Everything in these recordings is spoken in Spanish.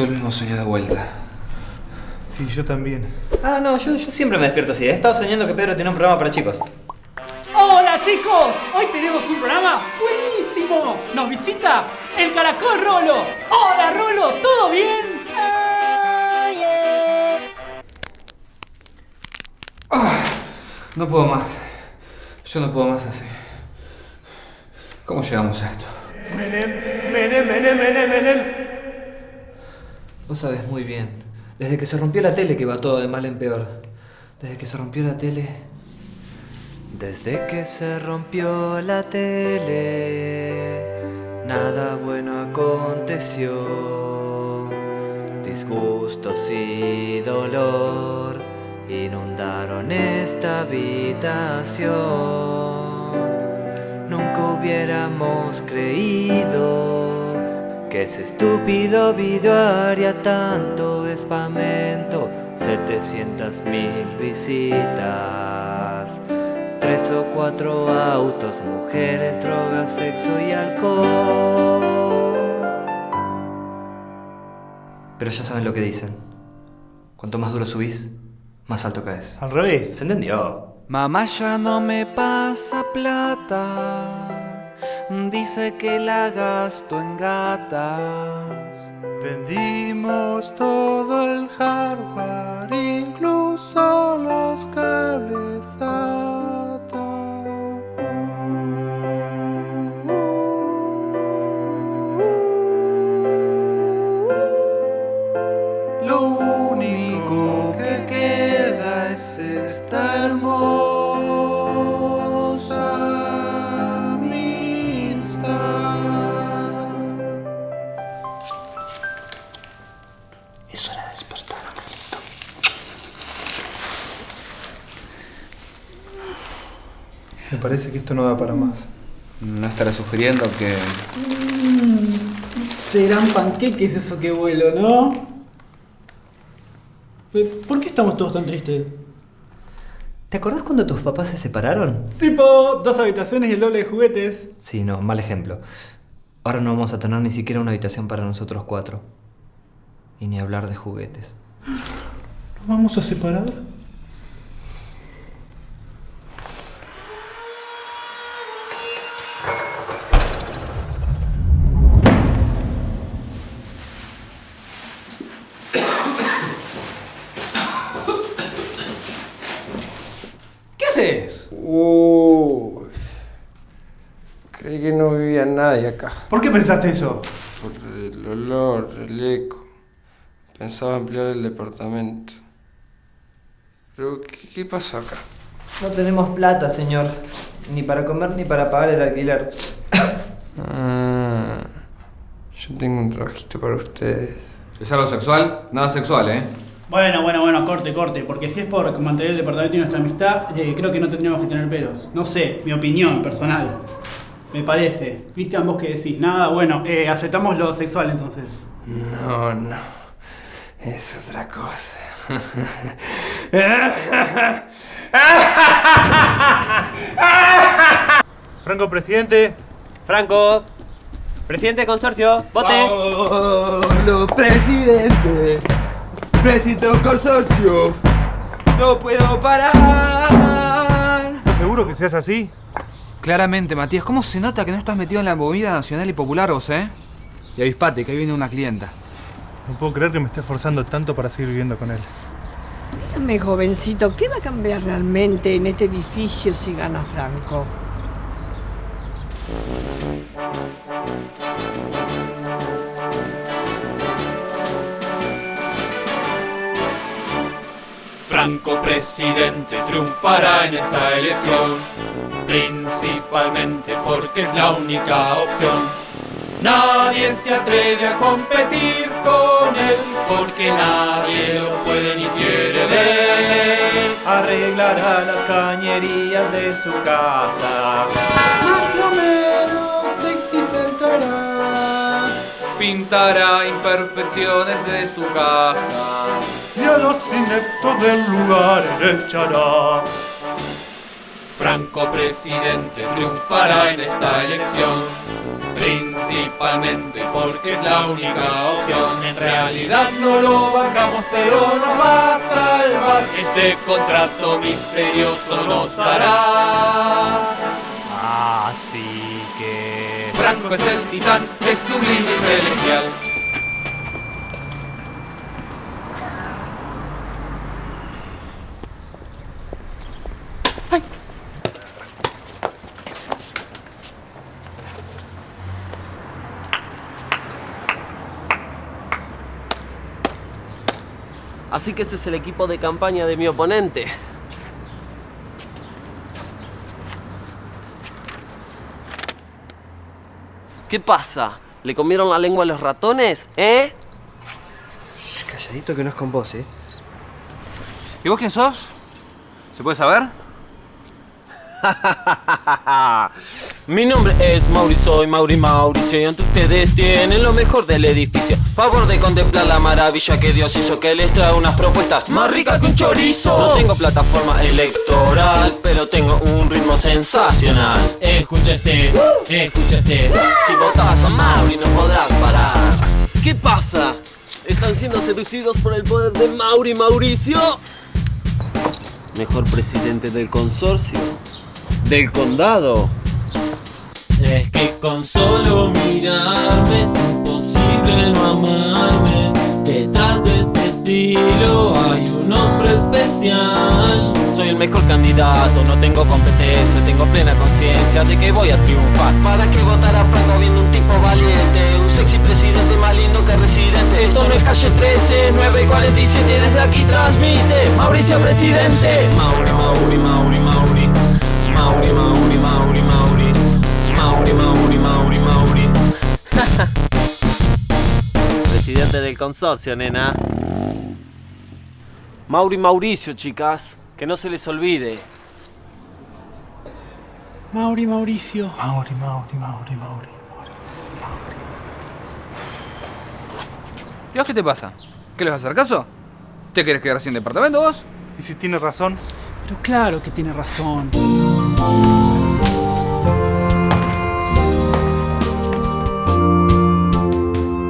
Tuve el mismo sueño de vuelta. Sí, yo también. Ah, no, yo siempre me despierto así. He estado soñando que Pedro tiene un programa para chicos. ¡Hola, chicos! Hoy tenemos un programa buenísimo. Nos visita el Caracol Rolo. ¡Hola, Rolo! ¿Todo bien? No puedo más. Yo no puedo más así. ¿Cómo llegamos a esto? Menem. Vos sabés muy bien. Desde que se rompió la tele que va todo de mal en peor. Desde que se rompió la tele... Desde que se rompió la tele, nada bueno aconteció. Disgustos y dolor inundaron esta habitación. Nunca hubiéramos creído que ese estúpido video haría tanto espamento. 700.000 visitas, 3 o 4 autos, mujeres, drogas, sexo y alcohol. Pero ya saben lo que dicen. Cuanto más duro subís, más alto caes. Al revés. ¿Se entendió? Mamá ya no me pasa plata, dice que la gasto en gatas. Vendimos todo el hardware, incluso los cables SATA. Lo único que queda es esta hermosa amistad. Es hora de despertar, Angelito. Me parece que esto no da para más. ¿No estará sugiriendo que... Serán panqueques eso que vuelo, ¿no? ¿Por qué estamos todos tan tristes? ¿Te acordás cuando tus papás se separaron? Tipo, 2 habitaciones y el doble de juguetes. Sí, no, mal ejemplo. Ahora no vamos a tener ni siquiera una habitación para nosotros 4. Y ni hablar de juguetes. ¿Nos vamos a separar? ¿Qué haces? Uy, creí que no vivía nadie acá. ¿Por qué pensaste eso? Por el olor, el eco. Pensaba ampliar el departamento. Pero, ¿qué pasó acá? No tenemos plata, señor. Ni para comer ni para pagar el alquiler. Ah, yo tengo un trabajito para ustedes. ¿Es algo sexual? Nada sexual, ¿eh? Bueno, corte, porque si es por mantener el departamento y nuestra amistad, creo que no tendríamos que tener pelos. No sé, mi opinión personal. Me parece. Cristian, ¿vos qué decís? Nada, bueno, aceptamos lo sexual entonces. No, es otra cosa. Franco, presidente. Franco, presidente del consorcio, vote. Los presidentes, presidente del consorcio, no puedo parar. ¿Estás seguro que seas así? Claramente, Matías, ¿cómo se nota que no estás metido en la movida nacional y popular vos, Y avispate, que ahí viene una clienta. No puedo creer que me esté esforzando tanto para seguir viviendo con él. Dígame, jovencito, ¿qué va a cambiar realmente en este edificio si gana Franco? Franco presidente triunfará en esta elección, principalmente porque es la única opción. Nadie se atreve a competir con él, porque nadie lo puede ni quiere ver. Arreglará las cañerías de su casa. Más o menos sexy sentará. Pintará imperfecciones de su casa. Y a los ineptos del lugar echará. Franco presidente triunfará en esta elección, principalmente porque es la única opción. En realidad no lo bancamos, pero nos va a salvar. Este contrato misterioso nos dará. Así que... Franco es el titán, es sublime y celestial. Así que este es el equipo de campaña de mi oponente. ¿Qué pasa? ¿Le comieron la lengua a los ratones? Calladito que no es con vos, ¿eh? ¿Y vos quién sos? ¿Se puede saber? Mi nombre es Mauri, soy Mauricio y ante ustedes tienen lo mejor del edificio. Favor de contemplar la maravilla que Dios hizo, que les trae unas propuestas más ricas que un chorizo. No tengo plataforma electoral, pero tengo un ritmo sensacional. Escucha este. Si votas a Mauri no podrás parar. ¿Qué pasa? ¿Están siendo seducidos por el poder de Mauricio? Mejor presidente del consorcio. Del condado. Es que con solo mirarme es imposible no amarme. Detrás de este estilo hay un hombre especial. Soy el mejor candidato, no tengo competencia, tengo plena conciencia de que voy a triunfar. ¿Para qué votar a Franco viendo un tipo valiente? Un sexy presidente más lindo que residente. Esto no es calle 13, 947, desde aquí transmite Mauricio presidente. Mauri. Presidente del consorcio, nena. Mauricio, chicas. Que no se les olvide. Mauricio. ¿Y vos qué te pasa? ¿Qué les vas a hacer caso? ¿Te querés quedar sin departamento vos? ¿Y si tiene razón? Pero claro que tiene razón.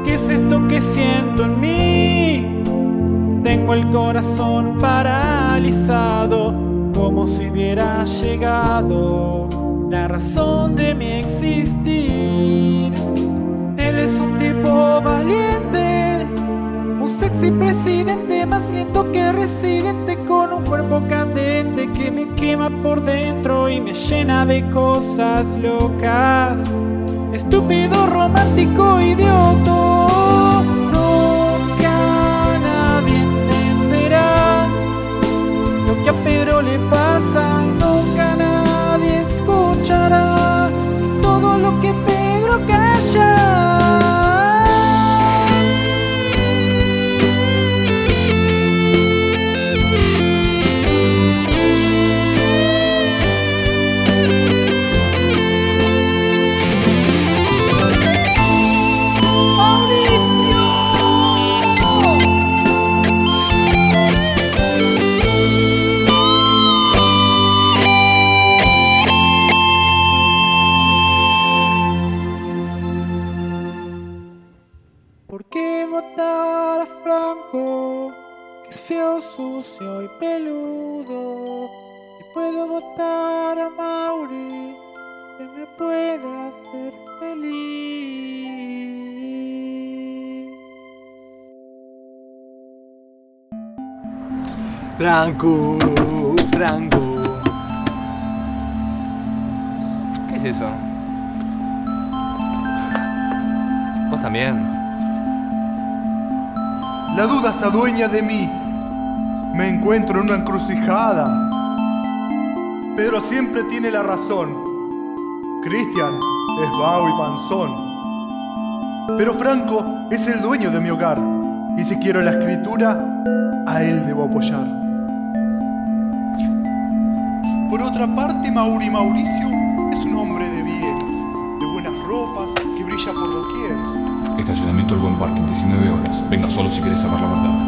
¿Qué es esto que siento en mí? Tengo el corazón paralizado, como si hubiera llegado la razón de mi existir. Él es un tipo valiente, un sexy presidente más lento que residente, con un cuerpo candente que me quema por dentro y me llena de cosas locas. Estúpido, romántico, idiota. Nunca nadie entenderá lo que a Pedro le pasa. Nunca nadie escuchará todo lo que Pedro calla. ¿Por qué votar a Franco, que es feo, sucio y peludo? Y puedo votar a Mauri, que me puede hacer feliz. Franco. ¿Qué es eso? ¿Vos también? La duda se adueña de mí. Me encuentro en una encrucijada. Pedro siempre tiene la razón. Cristian es vago y panzón. Pero Franco es el dueño de mi hogar. Y si quiero la escritura, a él debo apoyar. Por otra parte, Mauricio es un hombre de bien, de buenas ropas, que brilla por doquier. Estacionamiento del Buen Parking, 19 horas. Venga solo si querés saber la verdad.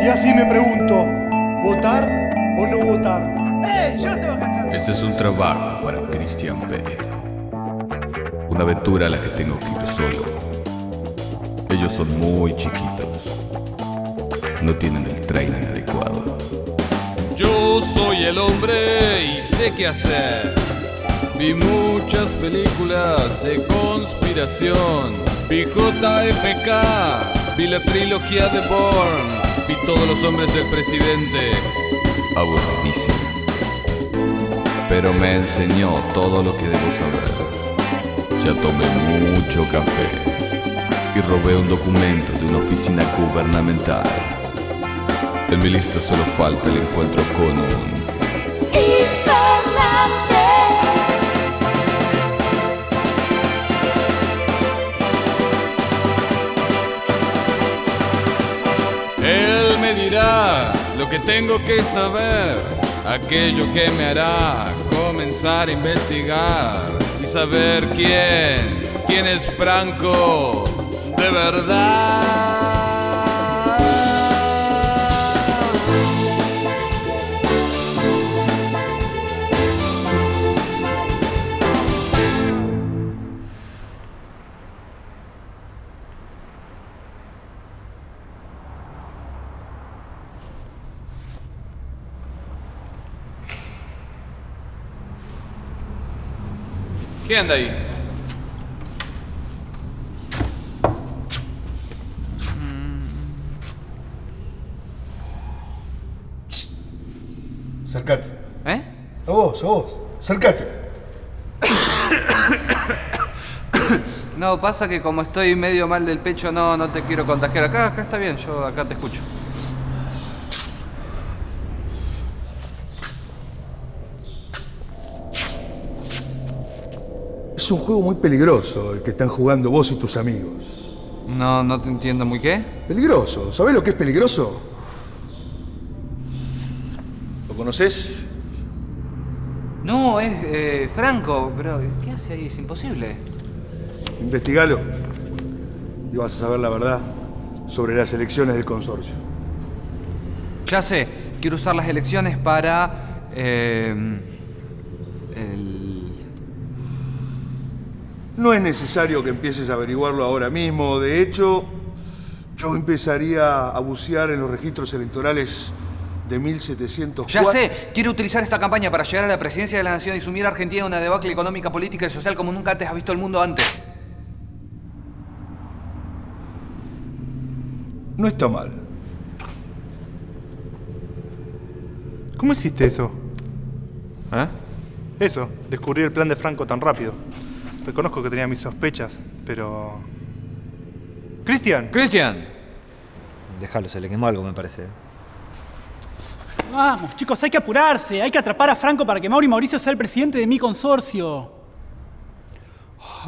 Y así me pregunto, ¿votar o no votar? ¡Yo estaba cantando! Este es un trabajo para Christian P. Una aventura a la que tengo que ir solo. Ellos son muy chiquitos. No tienen el training adecuado. Yo soy el hombre y sé qué hacer. Vi muchas películas de conspiración. Vi JFK, vi la trilogía de Bourne, vi todos los hombres del presidente. Aburridísimo. Pero me enseñó todo lo que debo saber. Ya tomé mucho café y robé un documento de una oficina gubernamental. En mi lista solo falta el encuentro con un... Él me dirá lo que tengo que saber, aquello que me hará comenzar a investigar y saber quién es Franco de verdad. ¿Qué anda ahí? Acércate. ¿Eh? A vos. Acércate. No, pasa que como estoy medio mal del pecho, no te quiero contagiar. Acá está bien, yo acá te escucho. Es un juego muy peligroso el que están jugando vos y tus amigos. No te entiendo muy qué. Peligroso. ¿Sabés lo que es peligroso? ¿Lo conocés? No, es Franco, pero ¿qué hace ahí? Es imposible. Investigalo y vas a saber la verdad sobre las elecciones del consorcio. Ya sé, quiero usar las elecciones para... No es necesario que empieces a averiguarlo ahora mismo. De hecho, yo empezaría a bucear en los registros electorales de 1704. Ya sé, quiero utilizar esta campaña para llegar a la presidencia de la nación y sumir a Argentina en una debacle económica, política y social como nunca antes ha visto el mundo antes. No está mal. ¿Cómo hiciste eso? ¿Eh? Eso, descubrir el plan de Franco tan rápido. Reconozco que tenía mis sospechas, pero... ¡Cristian! Déjalo, se le quemó algo, me parece. Vamos, chicos, hay que apurarse. Hay que atrapar a Franco para que Mauro y Mauricio sea el presidente de mi consorcio.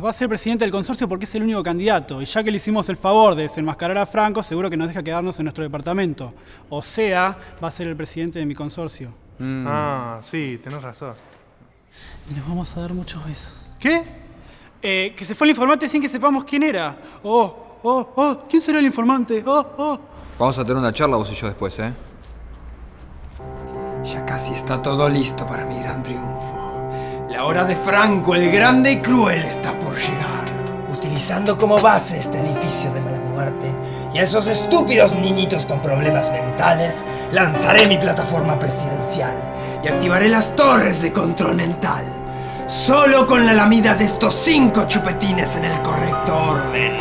Va a ser presidente del consorcio porque es el único candidato. Y ya que le hicimos el favor de desenmascarar a Franco, seguro que nos deja quedarnos en nuestro departamento. O sea, va a ser el presidente de mi consorcio. Ah, sí, tenés razón. Y nos vamos a dar muchos besos. ¿Qué? Que se fue el informante sin que sepamos quién era. ¿Quién será el informante? Vamos a tener una charla vos y yo después, ¿eh? Ya casi está todo listo para mi gran triunfo. La hora de Franco, el grande y cruel, está por llegar. Utilizando como base este edificio de mala muerte y a esos estúpidos niñitos con problemas mentales, lanzaré mi plataforma presidencial y activaré las torres de control mental. Solo con la lamida de estos 5 chupetines en el correcto orden.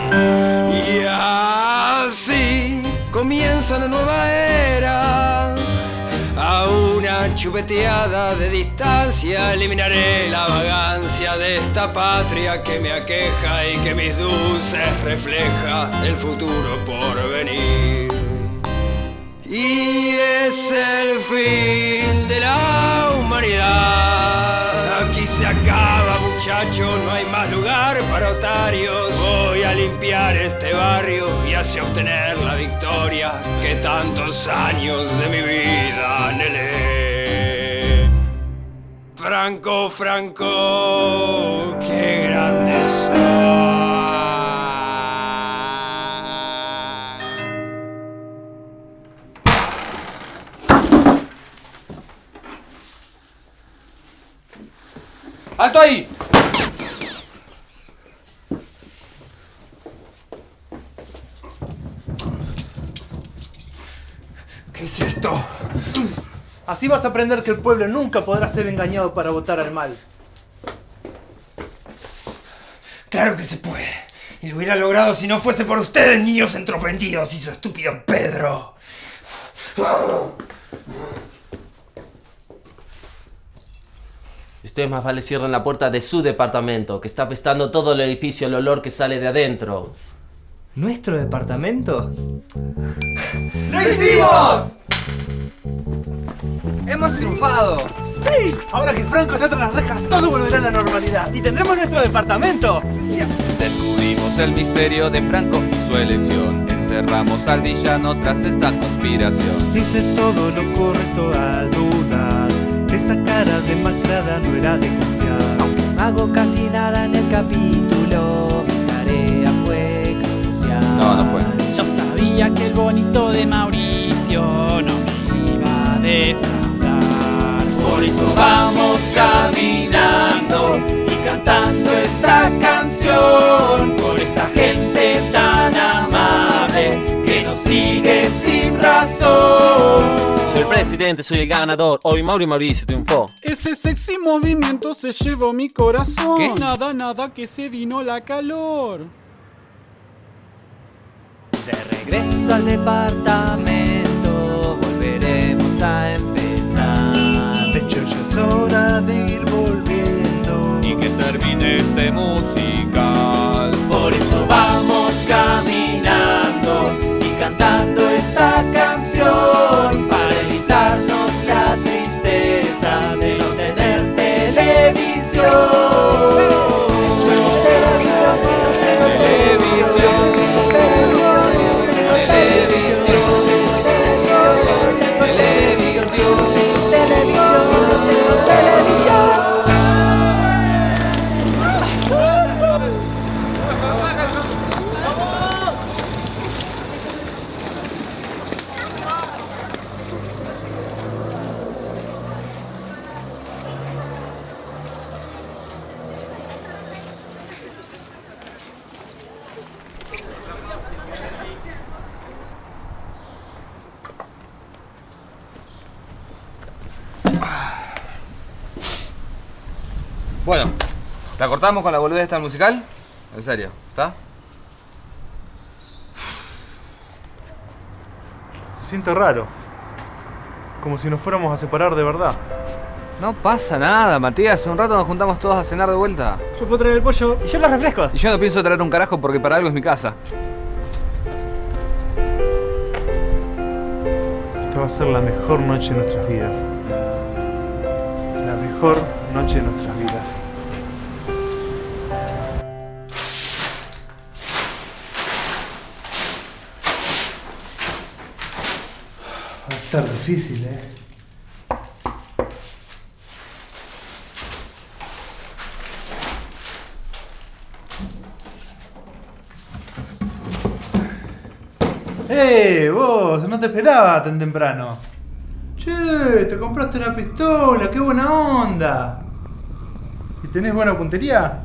Y así comienza una nueva era. A una chupeteada de distancia eliminaré la vagancia de esta patria que me aqueja y que mis dulces refleja el futuro por venir. Y es el fin de la humanidad. Aquí se acaba, muchacho, no hay más lugar para otarios. Voy a limpiar este barrio y así obtener la victoria que tantos años de mi vida anhelé. Franco, Franco, qué grande soy. ¡Alto ahí! ¿Qué es esto? Así vas a aprender que el pueblo nunca podrá ser engañado para votar al mal. Claro que se puede. Y lo hubiera logrado si no fuese por ustedes, niños entropendidos, y su estúpido Pedro. Ustedes más vale cierren la puerta de su departamento, que está apestando todo el edificio el olor que sale de adentro. ¿Nuestro departamento? ¡Lo hicimos! ¡Hemos triunfado! ¡Sí! Ahora que Franco está tras las rejas, todo volverá a la normalidad. ¡Y tendremos nuestro departamento! Descubrimos el misterio de Franco y su elección. Encerramos al villano tras esta conspiración. Hice todo lo correcto al dudar. Esa cara demacrada no era de confiar. Aunque no hago casi nada en el capítulo, mi tarea fue crucial. No fue. Yo sabía que el bonito de Mauricio no me iba a defraudar. Por eso vamos caminando y cantando esta canción con esta gente tan amable que nos sigue sin razón. Soy el presidente, soy el ganador. Hoy Mauro y Mauricio triunfó. Ese sexy movimiento se llevó mi corazón. ¿Qué? Nada, que se vino la calor. De regreso al departamento, volveremos a empezar. De hecho, ya es hora de ir volviendo. Y que termine este musical. Por eso vamos caminando y cantando esta canción para evitarnos la tristeza de no tener televisión. Bueno, ¿la cortamos con la boludez esta musical? En serio, ¿está? Se siente raro. Como si nos fuéramos a separar de verdad. No pasa nada, Matías. Un rato nos juntamos todos a cenar de vuelta. Yo puedo traer el pollo. Y yo los refrescos. Y yo no pienso traer un carajo porque para algo es mi casa. Esta va a ser la mejor noche de nuestras vidas. La mejor noche de nuestras vidas. Va a estar difícil, ¿eh? Vos! No te esperaba tan temprano. Che, te compraste una pistola, qué buena onda. ¿Y tenés buena puntería?